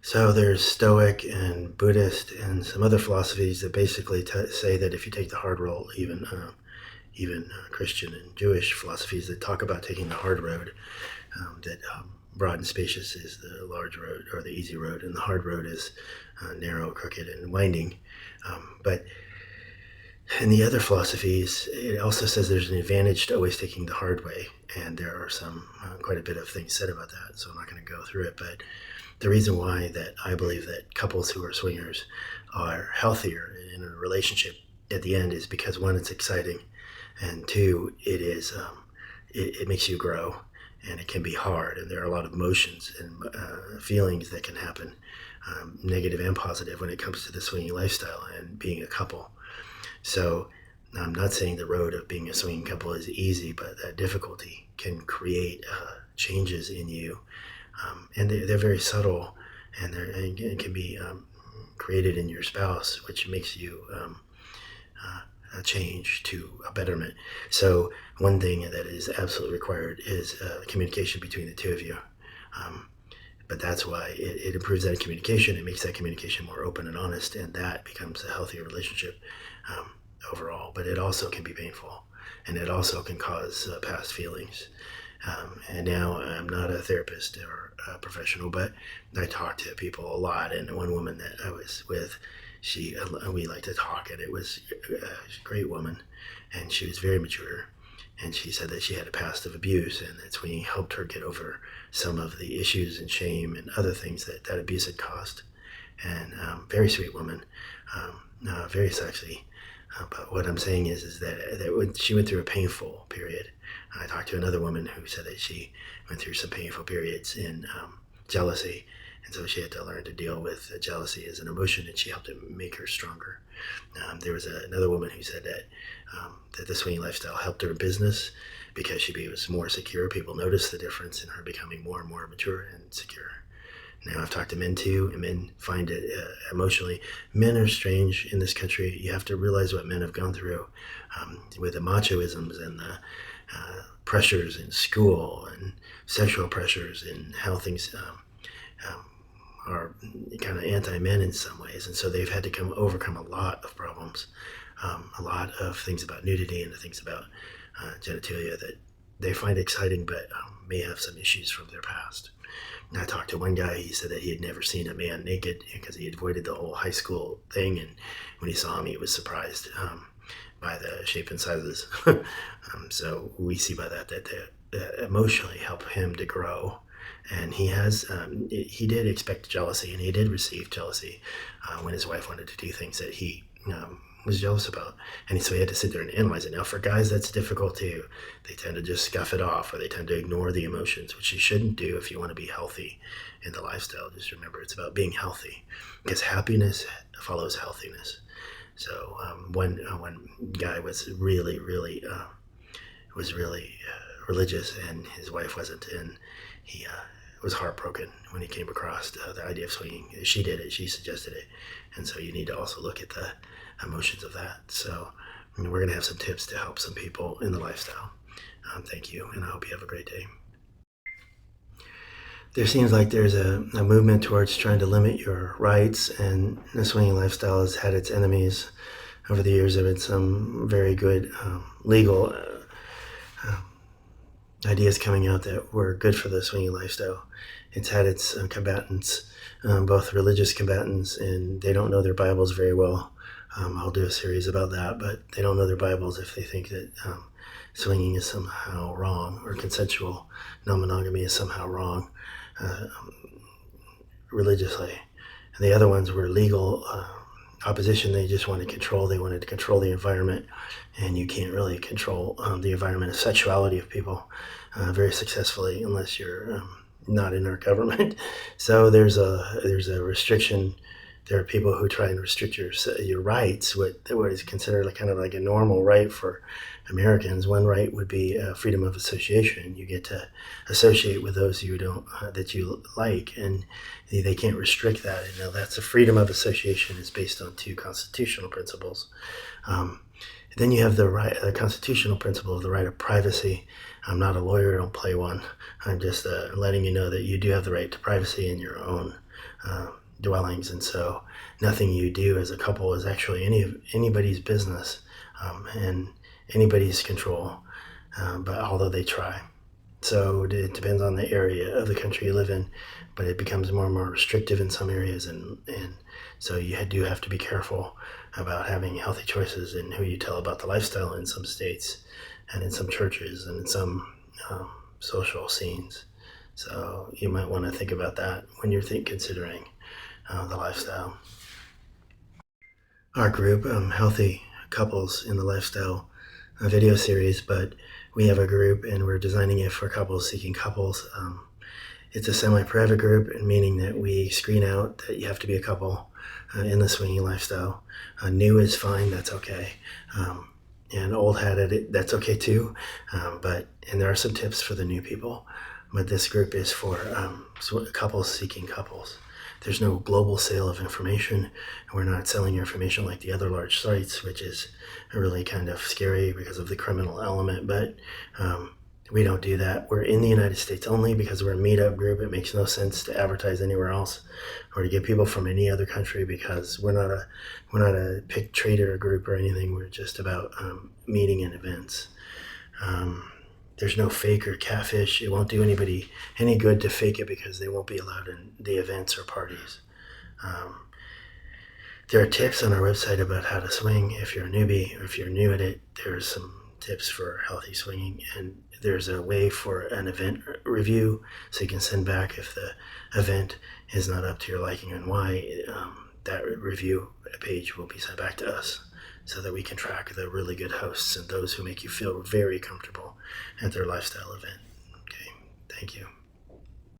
So there's Stoic and Buddhist and some other philosophies that basically say that if you take the hard road, even Christian and Jewish philosophies that talk about taking the hard road, that broad and spacious is the large road or the easy road, and the hard road is narrow, crooked, and winding. But in the other philosophies, it also says there's an advantage to always taking the hard way, and there are some quite a bit of things said about that. So I'm not going to go through it, but the reason why that I believe that couples who are swingers are healthier in a relationship at the end is because, one, it's exciting, and two, it makes you grow, and it can be hard, and there are a lot of emotions and feelings that can happen, negative and positive, when it comes to the swinging lifestyle and being a couple. So I'm not saying the road of being a swinging couple is easy, but that difficulty can create changes in you, and they're very subtle, and it can be created in your spouse, which makes you a change to a betterment. So one thing that is absolutely required is communication between the two of you. But that's why it improves that communication. It makes that communication more open and honest, and that becomes a healthier relationship overall. But it also can be painful, and it also can cause past feelings. And now I'm not a therapist or a professional, but I talk to people a lot. And one woman that I was with, we like to talk, and it was a great woman, and she was very mature. And she said that she had a past of abuse, and that's when he helped her get over some of the issues and shame and other things that abuse had caused. And very sweet woman, very sexy. But what I'm saying is that when she went through a painful period, I talked to another woman who said that she went through some painful periods in jealousy, and so she had to learn to deal with jealousy as an emotion, and she helped it make her stronger. There was another woman who said that the swinging lifestyle helped her in business because she was more secure. People noticed the difference in her becoming more and more mature and secure. Now, I've talked to men too, and men find it emotionally. Men are strange in this country. You have to realize what men have gone through with the machoisms and the pressures in school and sexual pressures, and how things are kind of anti-men in some ways. And so they've had to overcome a lot of problems, a lot of things about nudity and things about genitalia that they find exciting, but may have some issues from their past. And I talked to one guy. He said that he had never seen a man naked because he avoided the whole high school thing, and when he saw him, he was surprised by the shape and sizes. So we see by that emotionally help him to grow. And he did expect jealousy, and he did receive jealousy when his wife wanted to do things that he was jealous about. And so he had to sit there and analyze it. Now, for guys, that's difficult too. They tend to just scuff it off, or they tend to ignore the emotions, which you shouldn't do if you want to be healthy in the lifestyle. Just remember, it's about being healthy, because happiness follows healthiness. So one guy was really religious, and his wife wasn't, and he was heartbroken when he came across the idea of swinging. She did it. She suggested it. And so you need to also look at the emotions of that. So we're going to have some tips to help some people in the lifestyle. Thank you, and I hope you have a great day. There seems like there's a movement towards trying to limit your rights, and the swinging lifestyle has had its enemies. Over the years, there have been some very good legal ideas coming out that were good for the swinging lifestyle. It's had its combatants, both religious combatants, and they don't know their Bibles very well. I'll do a series about that, but they don't know their Bibles if they think that swinging is somehow wrong, or consensual non-monogamy is somehow wrong religiously. And the other ones were legal opposition. They just wanted control. They wanted to control the environment, and you can't really control the environment of sexuality of people very successfully unless you're not in our government. So there's a restriction. There are people who try and restrict your rights, what is considered kind of like a normal right for Americans. One right would be freedom of association. You get to associate with those you don't that you like, and they can't restrict that. That's a freedom of association is based on two constitutional principles. Then you have the constitutional principle of the right of privacy. I'm not a lawyer. I don't play one. I'm just letting you know that you do have the right to privacy in your own dwellings, and so nothing you do as a couple is actually anybody's business, and anybody's control. But although they try. So it depends on the area of the country you live in, but it becomes more and more restrictive in some areas, and so you do have to be careful about having healthy choices in who you tell about the lifestyle in some states, and in some churches, and in some social scenes. So you might want to think about that when you're considering the lifestyle. Our group, Healthy Couples in the Lifestyle, a video series, but we have a group and we're designing it for couples seeking couples. It's a semi-private group, meaning that we screen out that you have to be a couple in the swinging lifestyle. New is fine, that's okay. And old hat at it, that's okay too. And there are some tips for the new people, but this group is for couples seeking couples. There's no global sale of information. We're not selling information like the other large sites, which is really kind of scary because of the criminal element, but we don't do that. We're in the United States only because we're a meetup group. It makes no sense to advertise anywhere else or to get people from any other country, because we're not a pick trader group or anything. We're just about meeting and events. There's no fake or catfish. It won't do anybody any good to fake it because they won't be allowed in the events or parties. There are tips on our website about how to swing. If you're a newbie or if you're new at it, there's some tips for healthy swinging, and there's a way for an event review, so you can send back if the event is not up to your liking and why. That review page will be sent back to us so that we can track the really good hosts and those who make you feel very comfortable at their lifestyle event. Okay, thank you.